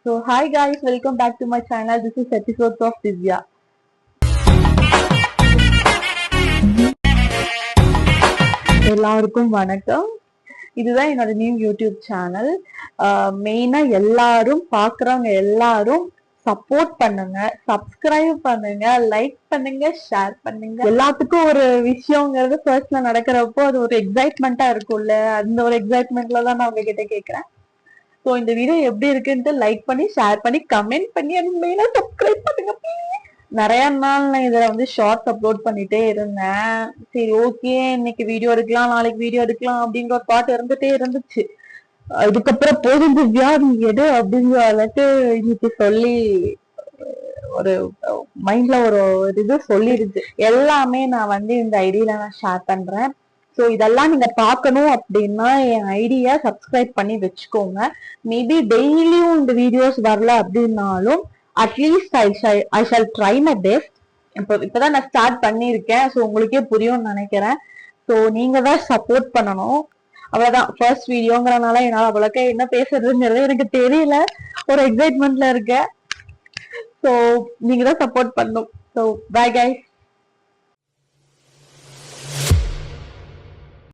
So hi guys, welcome back to my channel. This is episodes of Divya. எல்லாருக்கும் வணக்கம். இதுதான் என்னோட new YouTube channel. மெயினா எல்லாரும் பாக்குறவங்க எல்லாரும் சப்போர்ட் பண்ணுங்க, சப்ஸ்கிரைப் பண்ணுங்க, லைக் பண்ணுங்க, ஷேர் பண்ணுங்க. எல்லாத்துக்கும் ஒரு விஷயங்கிறது ஃபர்ஸ்ட்ல நடக்கிறப்போ அது ஒரு எக்ஸைட்மெண்டா இருக்கும்ல, அந்த ஒரு எக்ஸைட்மெண்ட்ல தான் நான் உங்ககிட்ட கேக்குறேன். ஸோ இந்த வீடியோ எப்படி இருக்குன்ட்டு லைக் பண்ணி ஷேர் பண்ணி கமெண்ட் பண்ணி அது மெயினா சப்ஸ்கிரைப் பண்ணுங்க. நிறைய நாள் நான் இதுல வந்து ஷார்ட்ஸ் அப்லோட் பண்ணிட்டே இருந்தேன். சரி ஓகே, இன்னைக்கு வீடியோ எடுக்கலாம், நாளைக்கு வீடியோ எடுக்கலாம் அப்படிங்கிற ஒரு தாட் இருந்துட்டே இருந்துச்சு. அதுக்கப்புறம் போதும் திவ்யா நீ எடு அப்படிங்கிற அளவுக்கு இன்னைக்கு சொல்லி ஒரு மைண்ட்ல ஒரு இது சொல்லிடுச்சு. எல்லாமே நான் வந்து இந்த ஐடியில நான் ஷேர் பண்றேன். ஸோ இதெல்லாம் நீங்க பார்க்கணும் அப்படின்னா என் ஐடியா சப்ஸ்கிரைப் பண்ணி வச்சுக்கோங்க. மேபி டெய்லியும் இந்த வீடியோஸ் வரல அப்படின்னாலும் at least I shall try my best. இப்பதான் நான் ஸ்டார்ட் பண்ணியிருக்கேன். ஸோ உங்களுக்கே புரியும்னு நினைக்கிறேன். ஸோ நீங்க தான் சப்போர்ட் பண்ணணும். அவ்வளவுதான், ஃபர்ஸ்ட் வீடியோங்கிறனால என்னால அவ்வளோக்கா என்ன பேசுறதுங்கிறது எனக்கு தெரியல. ஒரு எக்ஸைட்மெண்ட்ல இருக்கேன். ஸோ நீங்க தான் சப்போர்ட் பண்ணணும். So bye guys.